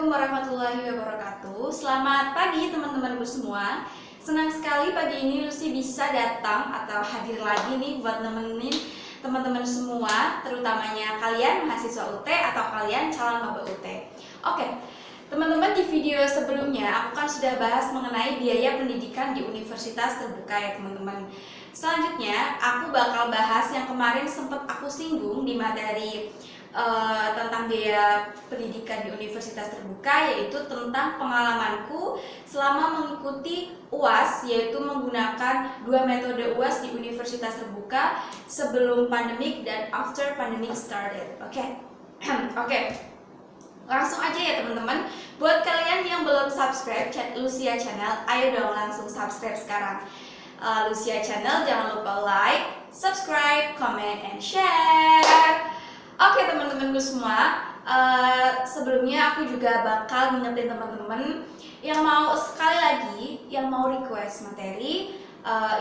Assalamualaikum warahmatullahi wabarakatuh. Selamat pagi teman-temanku semua. Senang sekali pagi ini Lucy bisa datang atau hadir lagi nih buat nemenin teman-teman semua, terutamanya kalian mahasiswa UT atau kalian calon maba UT. Oke, teman-teman, di video sebelumnya aku kan sudah bahas mengenai biaya pendidikan di universitas terbuka ya teman-teman. Selanjutnya aku bakal bahas yang kemarin sempat aku singgung di materi tentang biaya pendidikan di universitas terbuka, yaitu tentang pengalamanku selama mengikuti UAS, yaitu menggunakan dua metode UAS di universitas terbuka sebelum pandemik dan after pandemic started. Oke. Langsung aja ya teman-teman. Buat kalian yang belum subscribe Lucia Channel, ayo dong langsung subscribe sekarang. Lucia Channel, jangan lupa like, subscribe, comment, and share. Oke teman-temanku semua, sebelumnya aku juga bakal ngingetin teman-teman yang mau sekali lagi, yang mau request materi,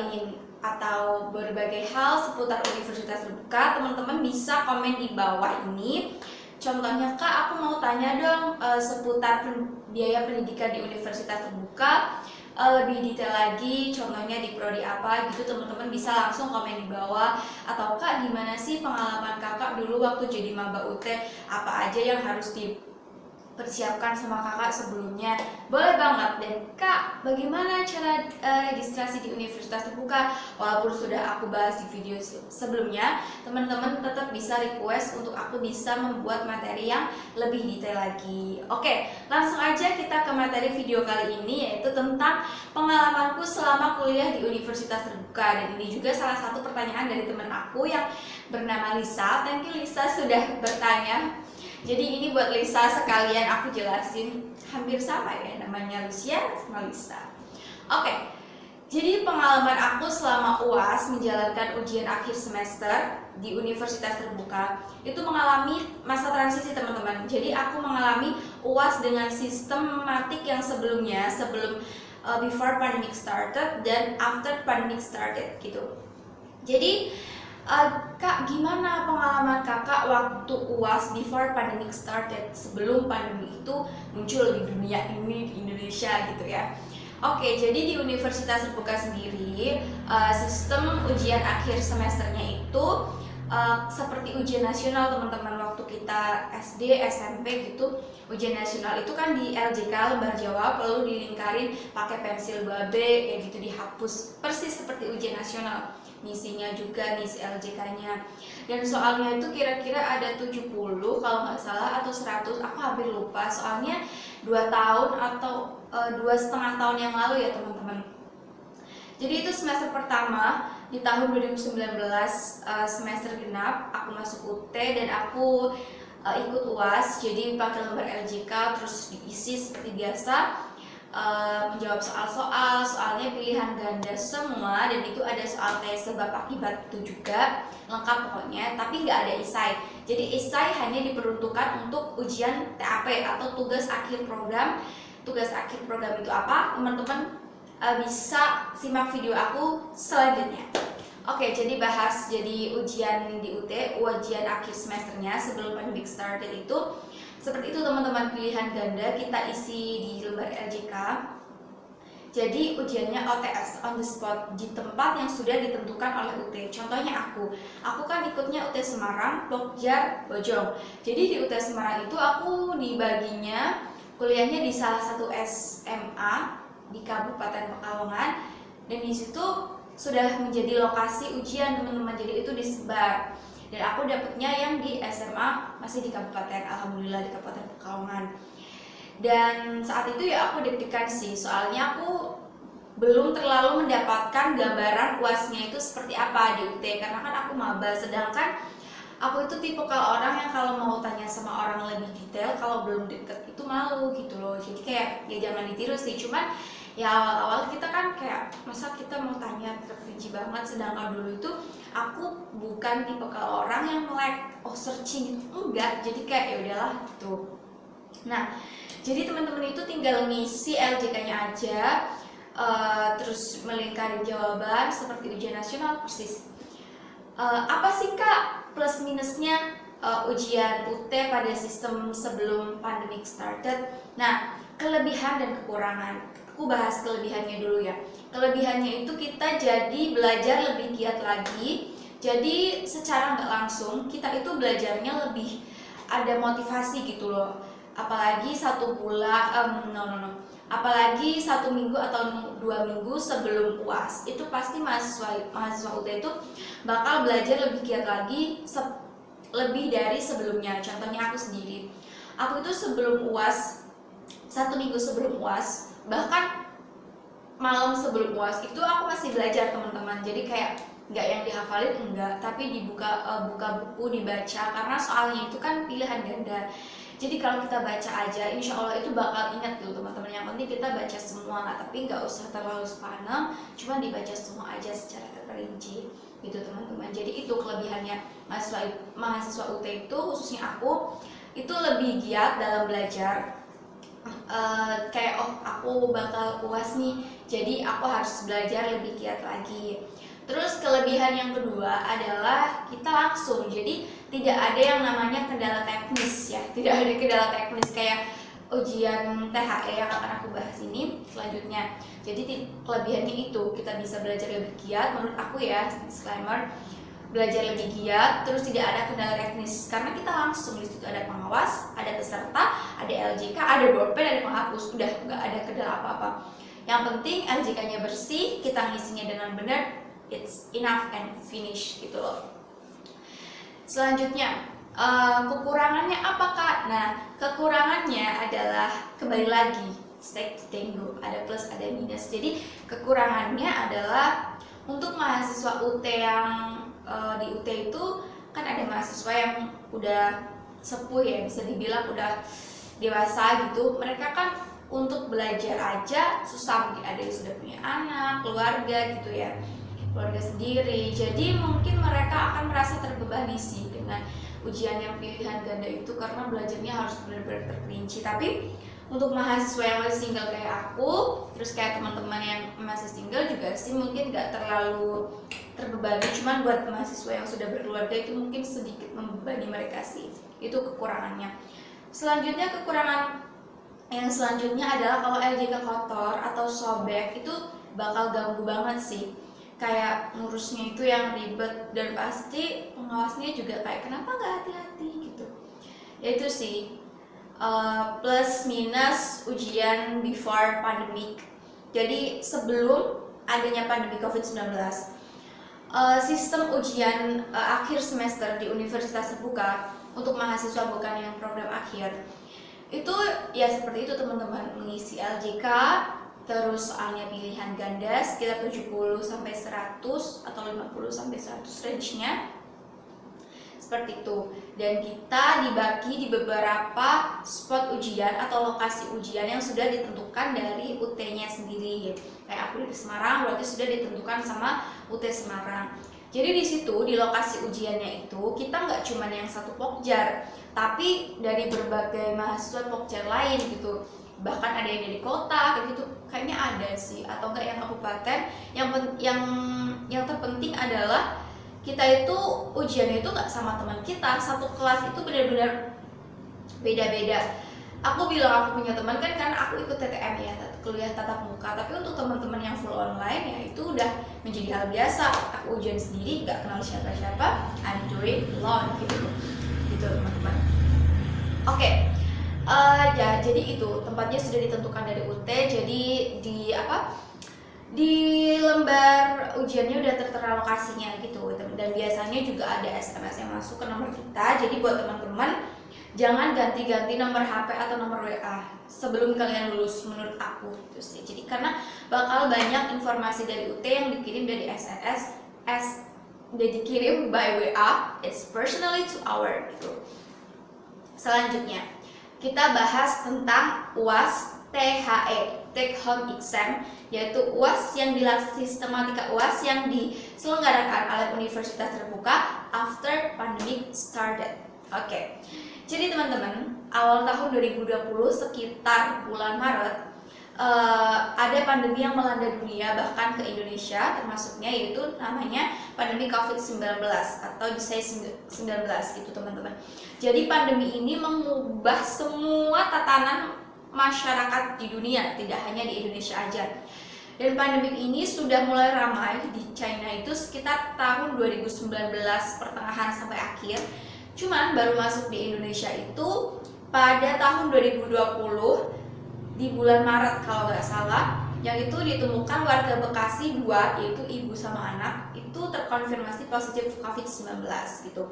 ingin atau berbagai hal seputar universitas terbuka, teman-teman bisa komen di bawah ini. Contohnya, Kak, aku mau tanya dong seputar biaya pendidikan di universitas terbuka, lebih detail lagi, contohnya di prodi apa gitu, teman-teman bisa langsung komen di bawah. Atau Kak, gimana sih pengalaman kakak dulu waktu jadi maba UT, apa aja yang harus dipersiapkan sama kakak sebelumnya, boleh banget. Dan Kak, bagaimana cara registrasi di universitas terbuka, walaupun sudah aku bahas di video sebelumnya, teman-teman tetap bisa request untuk aku bisa membuat materi yang lebih detail lagi. Oke, langsung aja kita ke materi video kali ini, yaitu tentang pengalamanku selama kuliah di universitas terbuka. Dan ini juga salah satu pertanyaan dari teman aku yang bernama Lisa. Thank you Lisa sudah bertanya. Jadi ini buat Lisa, sekalian aku jelasin, hampir sama ya namanya Lucia sama Lisa. Oke, jadi pengalaman aku selama UAS menjalankan ujian akhir semester di universitas terbuka itu mengalami masa transisi teman-teman. Jadi aku mengalami UAS dengan sistematik yang sebelumnya, sebelum before pandemic started dan after pandemic started gitu. Jadi Kak, gimana pengalaman kakak waktu UAS before pandemic started, sebelum pandemi itu muncul di dunia ini, di Indonesia gitu ya. Oke, jadi di universitas terbuka sendiri, sistem ujian akhir semesternya itu seperti ujian nasional teman-teman. Waktu kita SD, SMP gitu, ujian nasional itu kan di LJK, lembar jawab, lalu dilingkarin pakai pensil 2B kayak gitu, dihapus, persis seperti ujian nasional. Ngisinya juga ngisi LJK-nya, dan soalnya itu kira-kira ada 70 kalau nggak salah atau 100, aku hampir lupa, soalnya 2 tahun atau 2,5 tahun yang lalu ya teman-teman. Jadi itu semester pertama di tahun 2019, semester genap aku masuk UT dan aku ikut UAS, jadi pakai lembar LJK terus diisi seperti biasa. Menjawab soal-soal, soalnya pilihan ganda semua, dan itu ada soal kayak sebab akibat itu juga lengkap pokoknya, tapi nggak ada esai. Jadi esai hanya diperuntukkan untuk ujian TAP atau tugas akhir program. Tugas akhir program itu apa? Teman-teman bisa simak video aku selanjutnya. Oke, jadi bahas jadi ujian di UT, ujian akhir semesternya sebelum pandemic started itu seperti itu teman-teman, pilihan ganda kita isi di lembar LJK. Jadi ujiannya OTS, on the spot, di tempat yang sudah ditentukan oleh UT. Contohnya aku kan ikutnya UT Semarang, Pokja, Bojong. Jadi di UT Semarang itu aku dibaginya kuliahnya di salah satu SMA di Kabupaten Pekalongan, dan di situ sudah menjadi lokasi ujian teman-teman. Jadi itu disebar. Dan aku dapetnya yang di SMA masih di kabupaten, alhamdulillah di Kabupaten Pekalongan. Dan saat itu ya aku deg-degan sih, soalnya aku belum terlalu mendapatkan gambaran UASnya itu seperti apa di UT, karena kan aku maba, sedangkan aku itu tipe kalau orang yang kalau mau tanya sama orang lebih detail, kalau belum deket itu malu gitu loh. Jadi kayak ya jangan ditiru sih, cuman ya awal-awal kita kan kayak masa kita mau tanya terperinci banget, sedangkan dulu itu aku bukan tipe kalau orang yang searching gitu, enggak. Jadi kayak ya udahlah gitu. Nah, jadi teman-teman itu tinggal ngisi LJK-nya aja, terus melingkari jawaban seperti ujian nasional persis. Apa sih Kak plus minusnya ujian UT pada sistem sebelum pandemic started. Nah, kelebihan dan kekurangan. Aku bahas kelebihannya dulu ya. Kelebihannya itu kita jadi belajar lebih giat lagi. Jadi secara nggak langsung kita itu belajarnya lebih ada motivasi gitu loh. Apalagi satu bulan, apalagi 1 minggu atau 2 minggu sebelum UAS, itu pasti mahasiswa UT itu bakal belajar lebih giat lagi lebih dari sebelumnya. Contohnya aku sendiri, aku itu sebelum UAS, 1 minggu sebelum UAS, bahkan malam sebelum UAS itu aku masih belajar teman-teman. Jadi kayak nggak yang dihafalin enggak, tapi buka buku, dibaca, karena soalnya itu kan pilihan ganda. Jadi kalau kita baca aja, insya Allah itu bakal ingat tuh teman-teman. Yang penting kita baca semua, tapi nggak usah terlalu sepaneng, cuma dibaca semua aja secara terperinci gitu teman-teman. Jadi itu kelebihannya mahasiswa UT itu, khususnya aku, itu lebih giat dalam belajar. Kayak aku bakal UAS nih, jadi aku harus belajar lebih giat lagi. Terus kelebihan yang kedua adalah kita langsung, jadi tidak ada yang namanya kendala teknis ya, tidak ada kendala teknis kayak ujian THE yang akan aku bahas ini selanjutnya. Jadi kelebihannya itu kita bisa belajar lebih giat, menurut aku ya, disclaimer, belajar lebih giat, terus tidak ada kendala teknis karena kita langsung di situ ada pengawas, ada peserta, ada LJK, ada bolpen, ada penghapus, udah nggak ada kendala apa-apa. Yang penting LJK-nya bersih, kita ngisinya dengan benar, it's enough and finish gitu loh. Selanjutnya, kekurangannya apa Kak? Nah, kekurangannya adalah kembali lagi stack tango, ada plus ada minus. Jadi kekurangannya adalah untuk mahasiswa UT yang di UT itu kan ada mahasiswa yang udah sepuh ya, bisa dibilang udah dewasa gitu. Mereka kan untuk belajar aja susah, mungkin ada yang sudah punya anak, keluarga gitu ya, keluarga sendiri. Jadi mungkin mereka akan merasa terbebani sih dengan ujian yang pilihan ganda itu, karena belajarnya harus benar-benar terperinci. Tapi untuk mahasiswa yang masih single kayak aku, terus kayak teman-teman yang masih single juga sih mungkin gak terlalu terbebani. Cuman buat mahasiswa yang sudah berkeluarga itu mungkin sedikit membebani mereka sih. Itu kekurangannya. Selanjutnya, kekurangan yang selanjutnya adalah kalau LJK kotor atau sobek itu bakal ganggu banget sih. Kayak ngurusnya itu yang ribet, dan pasti pengawasnya juga kayak kenapa nggak hati-hati gitu. Ya itu sih plus minus ujian before pandemic. Jadi sebelum adanya pandemi COVID-19, sistem ujian akhir semester di universitas terbuka untuk mahasiswa bukan yang program akhir itu ya seperti itu teman-teman, mengisi LJK, terus soalnya pilihan ganda sekitar 70 sampai 100 atau 50 sampai 100 range-nya seperti itu. Dan kita dibagi di beberapa spot ujian atau lokasi ujian yang sudah ditentukan dari UT-nya sendiri. Kayak aku di Semarang berarti sudah ditentukan sama UT Semarang. Jadi di situ di lokasi ujiannya itu kita nggak cuma yang satu pokjar, tapi dari berbagai mahasiswa pokjar lain gitu. Bahkan ada yang dari kota kayak gitu, kayaknya ada sih, atau enggak yang kabupaten. Yang terpenting adalah kita itu ujiannya itu nggak sama teman kita, satu kelas itu benar-benar beda-beda. Aku bilang aku punya teman kan karena aku ikut TTM ya, kuliah tatap muka. Tapi untuk teman-teman yang full online ya itu udah menjadi hal biasa. Aku ujian sendiri, nggak kenal siapa-siapa, I'm doing alone gitu teman-teman. Oke. Ya jadi itu tempatnya sudah ditentukan dari UT. Jadi di lembar ujiannya udah tertera lokasinya gitu, dan biasanya juga ada SMS yang masuk ke nomor kita. Jadi buat teman-teman jangan ganti-ganti nomor HP atau nomor WA sebelum kalian lulus, menurut aku gitu sih. Jadi karena bakal banyak informasi dari UT yang dikirim dari SMS dikirim by WA, it's personally to our gitu. Selanjutnya kita bahas tentang UAS THE, Take Home Exam, yaitu UAS yang sistematika UAS yang diselenggarakan oleh Universitas Terbuka after pandemic started. Oke. Jadi teman-teman, awal tahun 2020 sekitar bulan Maret, ada pandemi yang melanda dunia, bahkan ke Indonesia termasuknya, yaitu namanya pandemi COVID-19 atau disease-19 gitu teman-teman. Jadi pandemi ini mengubah semua tatanan masyarakat di dunia, tidak hanya di Indonesia aja. Dan pandemi ini sudah mulai ramai di China itu sekitar tahun 2019 pertengahan sampai akhir. Cuman baru masuk di Indonesia itu pada tahun 2020 di bulan Maret kalau nggak salah, yang itu ditemukan warga Bekasi 2, yaitu ibu sama anak, itu terkonfirmasi positif COVID-19 gitu.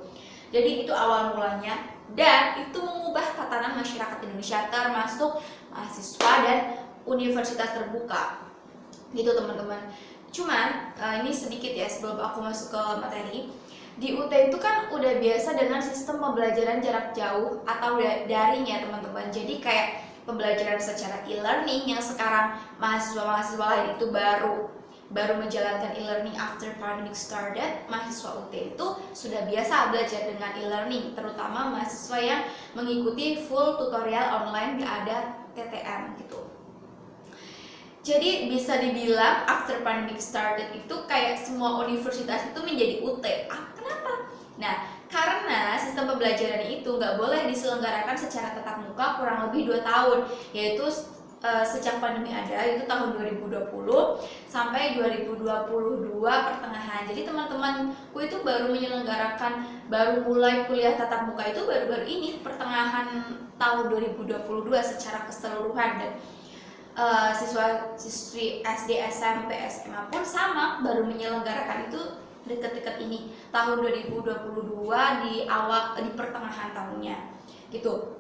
Jadi itu awal mulanya, dan itu mengubah tatanan masyarakat Indonesia termasuk mahasiswa dan universitas terbuka gitu teman-teman. Cuman ini sedikit ya sebelum aku masuk ke materi. Di UT itu kan udah biasa dengan sistem pembelajaran jarak jauh atau daring ya teman-teman. Jadi kayak pembelajaran secara e-learning yang sekarang mahasiswa-mahasiswa lain itu baru menjalankan e-learning after pandemic started. Mahasiswa UT itu sudah biasa belajar dengan e-learning, terutama mahasiswa yang mengikuti full tutorial online di ada TTM gitu. Jadi bisa dibilang after pandemic started itu kayak semua universitas itu menjadi UT. Kenapa? Nah, karena sistem pembelajaran itu nggak boleh diselenggarakan secara tatap muka kurang lebih 2 tahun, yaitu sejak pandemi ada, itu tahun 2020 sampai 2022 pertengahan. Jadi teman-temanku itu baru mulai kuliah tatap muka itu baru-baru ini pertengahan tahun 2022 secara keseluruhan. Dan siswa-siswi SD, SMP, SMA pun sama, baru menyelenggarakan itu dekat-dekat ini tahun 2022 di pertengahan tahunnya gitu.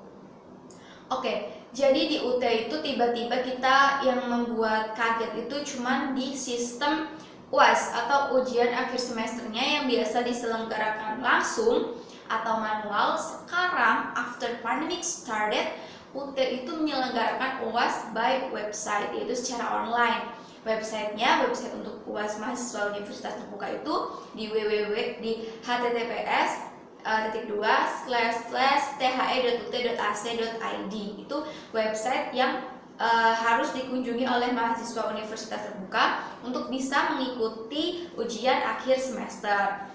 Oke, jadi di UT itu tiba-tiba kita yang membuat kaget itu cuman di sistem UAS atau ujian akhir semesternya yang biasa diselenggarakan langsung atau manual. Sekarang after pandemic started, UT itu menyelenggarakan UAS by website, yaitu secara online. Websitenya, website untuk UAS mahasiswa universitas terbuka itu di www.the2/the.ut.ac.id. Itu website yang harus dikunjungi oleh mahasiswa universitas terbuka untuk bisa mengikuti ujian akhir semester.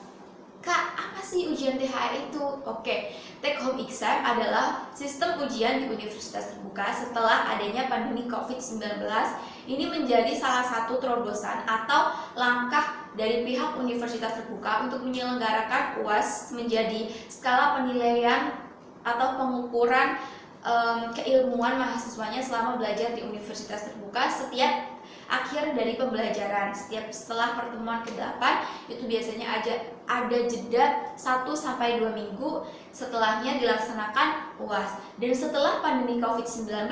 Kak, apa sih ujian THE itu? Oke, take home exam adalah sistem ujian di universitas terbuka setelah adanya pandemi COVID-19. Ini menjadi salah satu terobosan atau langkah dari pihak universitas terbuka untuk menyelenggarakan UAS menjadi skala penilaian atau pengukuran keilmuan mahasiswanya selama belajar di universitas terbuka setiap akhir dari pembelajaran. Setelah pertemuan ke-8 itu biasanya ada jeda 1-2 minggu, setelahnya dilaksanakan UAS. Dan setelah pandemi COVID-19,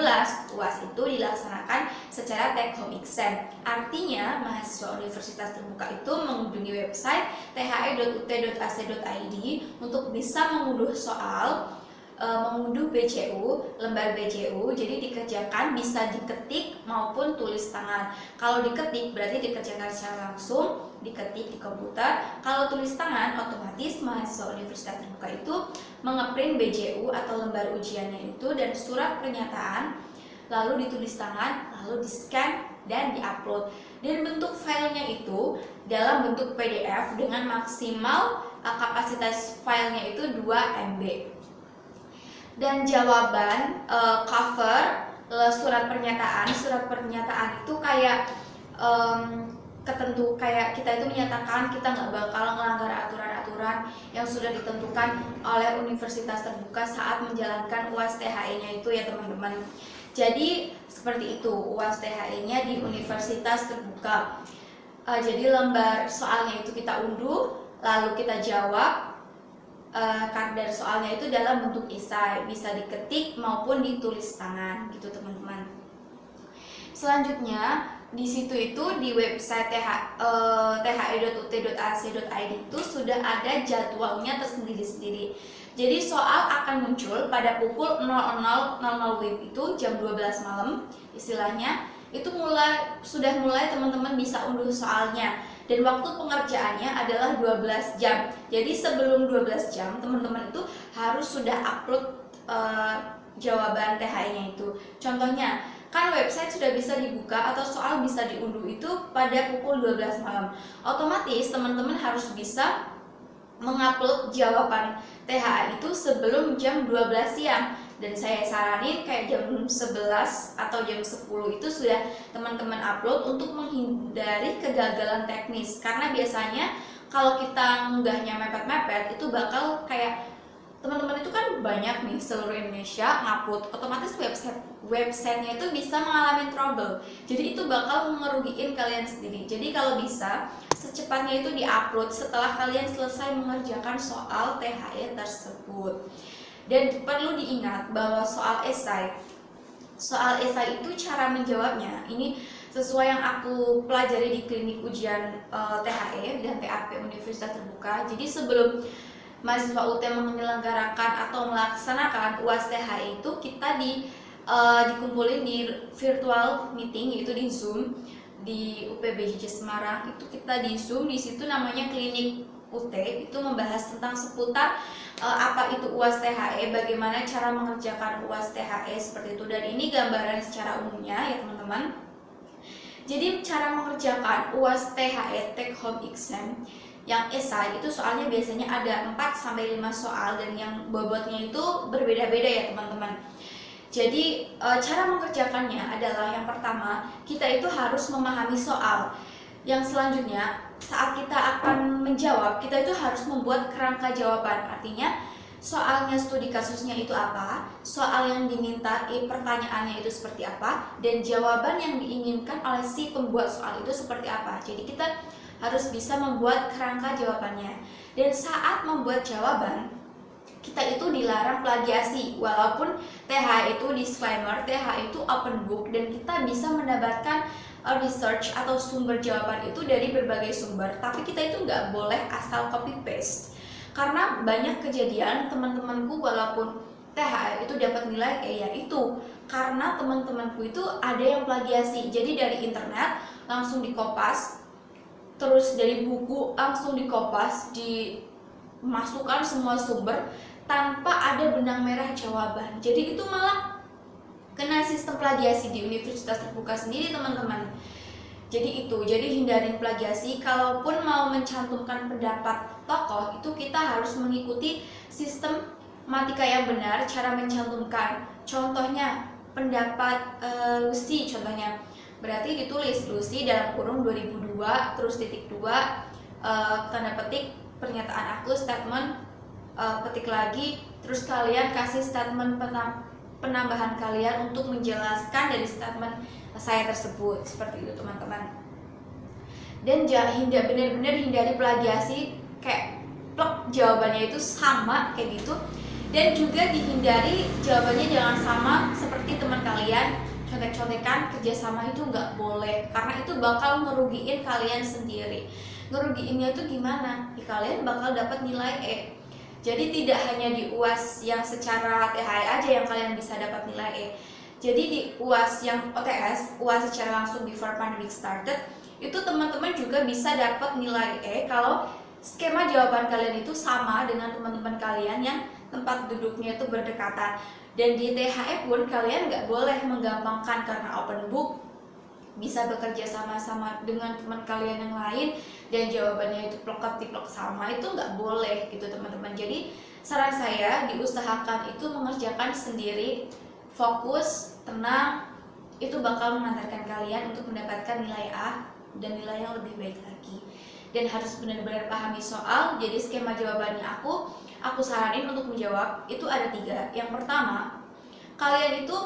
UAS itu dilaksanakan secara take home exam. Artinya mahasiswa universitas terbuka itu mengunjungi website the.ut.ac.id untuk bisa mengunduh soal, mengunduh BCU, lembar BCU. Jadi dikerjakan bisa diketik maupun tulis tangan. Kalau diketik berarti dikerjakan secara langsung, diketik di komputer. Kalau tulis tangan, otomatis mahasiswa universitas terbuka itu mengeprint BCU atau lembar ujiannya itu dan surat pernyataan, lalu ditulis tangan, lalu di-scan dan di-upload. Dan bentuk filenya itu dalam bentuk PDF dengan maksimal kapasitas filenya itu 2 MB. Dan jawaban cover surat pernyataan itu kayak kayak kita itu menyatakan kita nggak bakal melanggar aturan-aturan yang sudah ditentukan oleh universitas terbuka saat menjalankan UAS THE-nya itu ya teman-teman. Jadi seperti itu UAS THE-nya di universitas terbuka. Jadi lembar soalnya itu kita unduh, lalu kita jawab. Kadar soalnya itu dalam bentuk esai, bisa diketik maupun ditulis tangan gitu teman-teman. Selanjutnya di situ itu di website the.ut.ac.id itu sudah ada jadwalnya tersendiri-sendiri. Jadi soal akan muncul pada pukul 00.00 WIB itu jam 12 malam istilahnya. Itu sudah mulai teman-teman bisa unduh soalnya. Dan waktu pengerjaannya adalah 12 jam. Jadi sebelum 12 jam teman-teman itu harus sudah upload jawaban THE-nya itu. Contohnya kan website sudah bisa dibuka atau soal bisa diunduh itu pada pukul 12 malam. Otomatis teman-teman harus bisa mengupload jawaban THA itu sebelum jam 12 siang. Dan saya saranin kayak jam 11 atau jam 10 itu sudah teman-teman upload untuk menghindari kegagalan teknis. Karena biasanya kalau kita ngunggahnya mepet-mepet itu bakal kayak teman-teman itu kan banyak nih seluruh Indonesia ngupload, otomatis websitenya itu bisa mengalami trouble. Jadi itu bakal ngerugiin kalian sendiri. Jadi kalau bisa secepatnya itu diupload setelah kalian selesai mengerjakan soal THE tersebut. Dan perlu diingat bahwa soal esai itu cara menjawabnya ini sesuai yang aku pelajari di klinik ujian THE dan TAP Universitas Terbuka. Jadi sebelum mahasiswa UT menyelenggarakan atau melaksanakan UAS THE itu kita dikumpulin di virtual meeting, yaitu di Zoom di UPBJJ Semarang. Itu kita di Zoom, di situ namanya klinik UT, itu membahas tentang seputar apa itu UAS THE, bagaimana cara mengerjakan UAS THE seperti itu. Dan ini gambaran secara umumnya ya teman-teman. Jadi cara mengerjakan UAS THE Take Home Exam yang esai itu soalnya biasanya ada 4-5 soal dan yang bobotnya itu berbeda-beda ya teman-teman. Jadi cara mengerjakannya adalah yang pertama kita itu harus memahami soal. Yang selanjutnya saat kita akan menjawab kita itu harus membuat kerangka jawaban. Artinya soalnya studi kasusnya itu apa, soal yang diminta pertanyaannya itu seperti apa, dan jawaban yang diinginkan oleh si pembuat soal itu seperti apa. Jadi kita harus bisa membuat kerangka jawabannya. Dan saat membuat jawaban kita itu dilarang plagiasi. Walaupun THE itu disclaimer, THE itu open book dan kita bisa mendapatkan research atau sumber jawaban itu dari berbagai sumber, tapi kita itu nggak boleh asal copy paste. Karena banyak kejadian teman-temanku walaupun THE itu dapat nilai ya itu karena teman-temanku itu ada yang plagiasi. Jadi dari internet langsung dikopas, terus dari buku langsung dikopas, dimasukkan semua sumber tanpa ada benang merah jawaban. Jadi itu malah kena sistem plagiasi di Universitas Terbuka sendiri teman-teman. Jadi hindarin plagiasi. Kalaupun mau mencantumkan pendapat tokoh itu kita harus mengikuti sistem matematika yang benar cara mencantumkan. Contohnya pendapat Lucy contohnya. Berarti ditulis Lucy dalam kurung 2002 terus titik 2 tanda petik pernyataan aku statement petik lagi terus kalian kasih statement penambahan kalian untuk menjelaskan dari statement saya tersebut. Seperti itu teman-teman. Dan benar-benar hindari plagiasi kayak plek jawabannya itu sama kayak gitu. Dan juga dihindari jawabannya jangan sama seperti teman kalian. Contek-contekan kerjasama itu nggak boleh karena itu bakal ngerugiin kalian sendiri. Ngerugiinnya itu gimana? Ya, kalian bakal dapat nilai E. Jadi tidak hanya di UAS yang secara THE aja yang kalian bisa dapat nilai E. Jadi di UAS yang OTS, UAS secara langsung before pandemic started, itu teman-teman juga bisa dapat nilai E kalau skema jawaban kalian itu sama dengan teman-teman kalian yang tempat duduknya itu berdekatan. Dan di THE pun kalian nggak boleh menggampangkan karena open book, bisa bekerja sama-sama dengan teman kalian yang lain dan jawabannya itu plek-plek sama, itu nggak boleh gitu teman-teman. Jadi saran saya diusahakan itu mengerjakan sendiri, fokus, tenang, itu bakal mengantarkan kalian untuk mendapatkan nilai A dan nilai yang lebih baik lagi. Dan harus benar-benar pahami soal. Jadi skema jawabannya aku saranin untuk menjawab itu ada 3. Yang pertama, kalian itu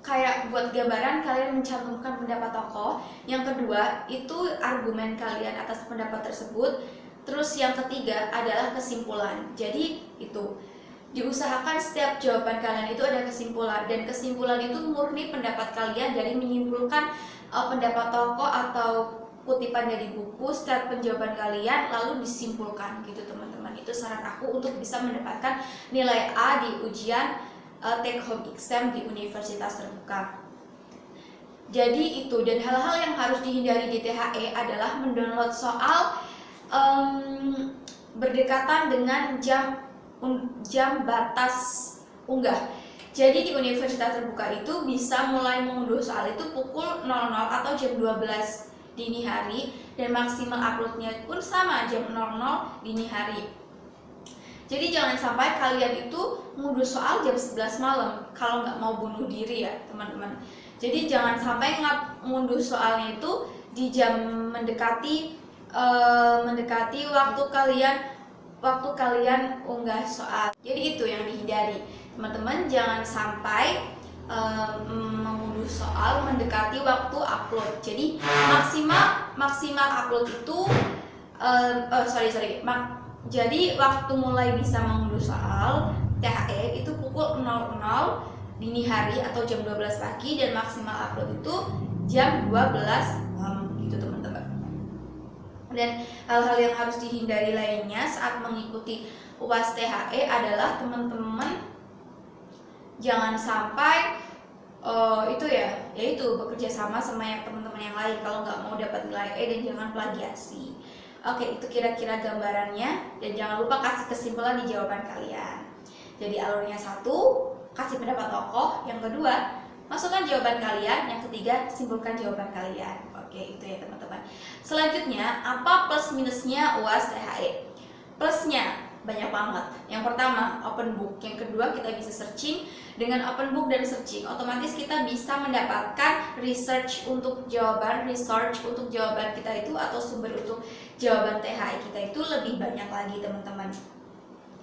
kayak buat gambaran kalian mencantumkan pendapat tokoh. Yang kedua itu argumen kalian atas pendapat tersebut. Terus yang ketiga adalah kesimpulan. Jadi itu diusahakan setiap jawaban kalian itu ada kesimpulan, dan kesimpulan itu murni pendapat kalian dari menyimpulkan pendapat tokoh atau kutipan dari buku setiap penjawaban kalian lalu disimpulkan gitu teman-teman. Itu saran aku untuk bisa mendapatkan nilai A di ujian take home exam di Universitas Terbuka. Jadi itu, dan hal-hal yang harus dihindari di THE adalah mendownload soal berdekatan dengan jam batas unggah. Jadi di universitas terbuka itu bisa mulai mengunduh soal itu pukul 00 atau jam 12 dini hari, dan maksimal uploadnya pun sama jam 00 dini hari. Jadi jangan sampai kalian itu mengunduh soal jam 11 malam kalau nggak mau bunuh diri ya teman-teman. Jadi jangan sampai mengunduh soalnya itu di jam mendekati waktu kalian unggah soal. Jadi itu yang dihindari teman-teman, jangan sampai mengunduh soal mendekati waktu upload. Jadi maksimal upload itu jadi waktu mulai bisa mengunduh soal THE itu pukul 00 dini hari atau jam 12 pagi, dan maksimal upload itu jam 12 malam gitu teman-teman. Dan hal-hal yang harus dihindari lainnya saat mengikuti UAS THE adalah teman-teman jangan sampai yaitu bekerja sama yang teman-teman yang lain kalau nggak mau dapat nilai E, dan jangan plagiasi. Oke, itu kira-kira gambarannya, dan jangan lupa kasih kesimpulan di jawaban kalian. Jadi alurnya 1, kasih pendapat tokoh. Yang kedua, masukkan jawaban kalian. Yang ketiga, simpulkan jawaban kalian. Oke, itu ya teman-teman. Selanjutnya, apa plus minusnya UAS THE? Plusnya banyak banget. Yang pertama, open book. Yang kedua, kita bisa searching. Dengan open book dan searching, otomatis kita bisa mendapatkan research untuk jawaban kita itu, atau sumber untuk jawaban THE kita itu lebih banyak lagi teman-teman.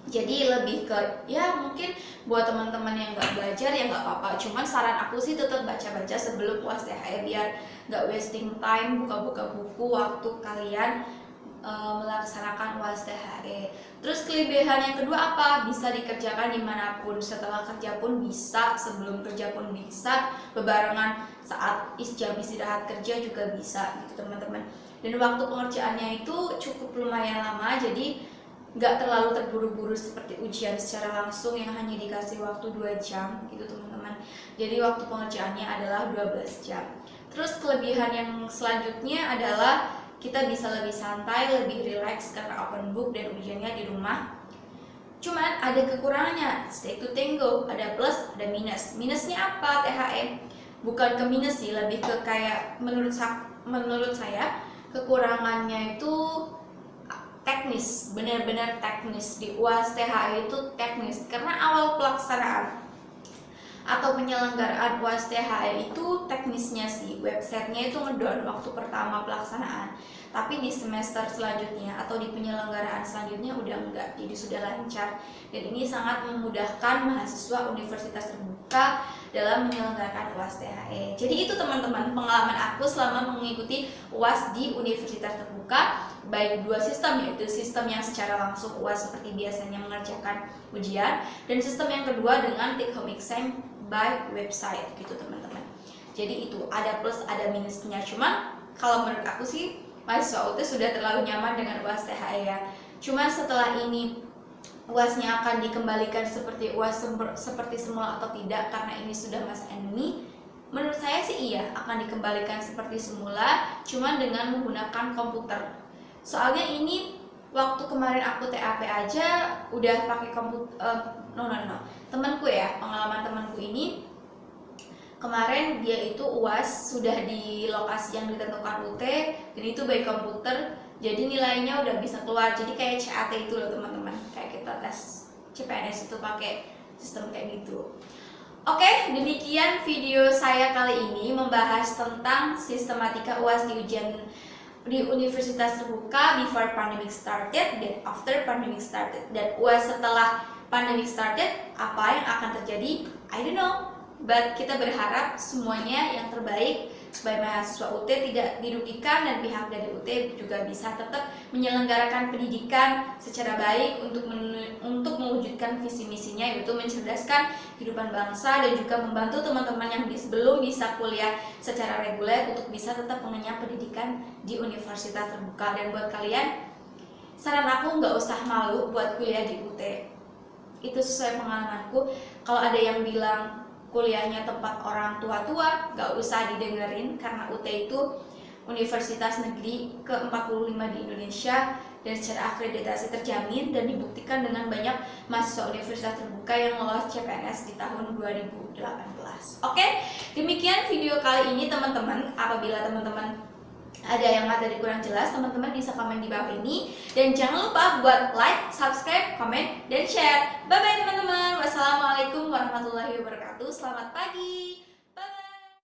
Jadi lebih ke, ya mungkin buat teman-teman yang nggak belajar ya nggak apa-apa. Cuman saran aku sih tetap baca-baca sebelum UAS THE, biar nggak wasting time buka-buka buku waktu kalian melaksanakan UAS THE. Terus kelebihan yang kedua apa? Bisa dikerjakan dimanapun, setelah kerja pun bisa, sebelum kerja pun bisa, bebarengan saat jam istirahat kerja juga bisa gitu teman-teman. Dan waktu pengerjaannya itu cukup lumayan lama, jadi nggak terlalu terburu-buru seperti ujian secara langsung yang hanya dikasih waktu 2 jam gitu teman-teman. Jadi waktu pengerjaannya adalah 12 jam. Terus kelebihan yang selanjutnya adalah kita bisa lebih santai, lebih rileks karena open book dan ujiannya di rumah. Cuman ada kekurangannya, stay to tango, ada plus, ada minus. Minusnya apa THE? Bukan ke minus sih, lebih ke kayak menurut saya kekurangannya itu teknis, benar-benar teknis. Di UAS THE itu teknis karena awal pelaksanaan atau penyelenggaraan UAS THE itu teknisnya sih, websitenya itu ngedown waktu pertama pelaksanaan, tapi di semester selanjutnya atau di penyelenggaraan selanjutnya udah enggak, jadi sudah lancar. Dan ini sangat memudahkan mahasiswa universitas terbuka dalam menyelenggarakan UAS THE. Jadi itu teman-teman pengalaman aku selama mengikuti UAS di universitas terbuka, baik 2 sistem, yaitu sistem yang secara langsung UAS seperti biasanya mengerjakan ujian, dan sistem yang kedua dengan take home exam by website gitu teman-teman. Jadi itu ada plus ada minusnya. Cuman kalau menurut aku sih mahasiswa UT sudah terlalu nyaman dengan UAS THE ya. Cuman setelah ini UASnya akan dikembalikan seperti UAS seperti semula atau tidak, karena ini sudah masa endemi, menurut saya sih iya akan dikembalikan seperti semula, cuman dengan menggunakan komputer. Soalnya ini waktu kemarin aku TAP aja udah pakai komputer. Temanku ya, pengalaman temanku ini kemarin dia itu UAS sudah di lokasi yang ditentukan UT, dan itu by komputer, jadi nilainya udah bisa keluar. Jadi kayak CAT itu loh teman-teman, kayak kita tes CPNS itu pakai sistem kayak gitu. Oke, demikian video saya kali ini membahas tentang sistematika UAS di ujian di universitas terbuka before pandemic started dan after pandemic started, dan UAS setelah pandemic started, apa yang akan terjadi? I don't know, but kita berharap semuanya yang terbaik supaya mahasiswa UT tidak dirugikan, dan pihak dari UT juga bisa tetap menyelenggarakan pendidikan secara baik untuk mewujudkan visi misinya, yaitu mencerdaskan kehidupan bangsa dan juga membantu teman-teman yang belum bisa kuliah secara reguler untuk bisa tetap mengenyam pendidikan di universitas terbuka. Dan buat kalian, saran aku nggak usah malu buat kuliah di UT. Itu sesuai pengalamanku. Kalau ada yang bilang kuliahnya tempat orang tua-tua, gak usah didengerin, karena UT itu universitas negeri ke-45 di Indonesia, dan secara akreditasi terjamin dan dibuktikan dengan banyak mahasiswa universitas terbuka yang lolos CPNS di tahun 2018. Oke, demikian video kali ini teman-teman. Apabila teman-teman ada yang materi kurang jelas, teman-teman bisa komen di bawah ini. Dan jangan lupa buat like, subscribe, komen, dan share. Bye-bye teman-teman. Wassalamualaikum warahmatullahi wabarakatuh. Selamat pagi.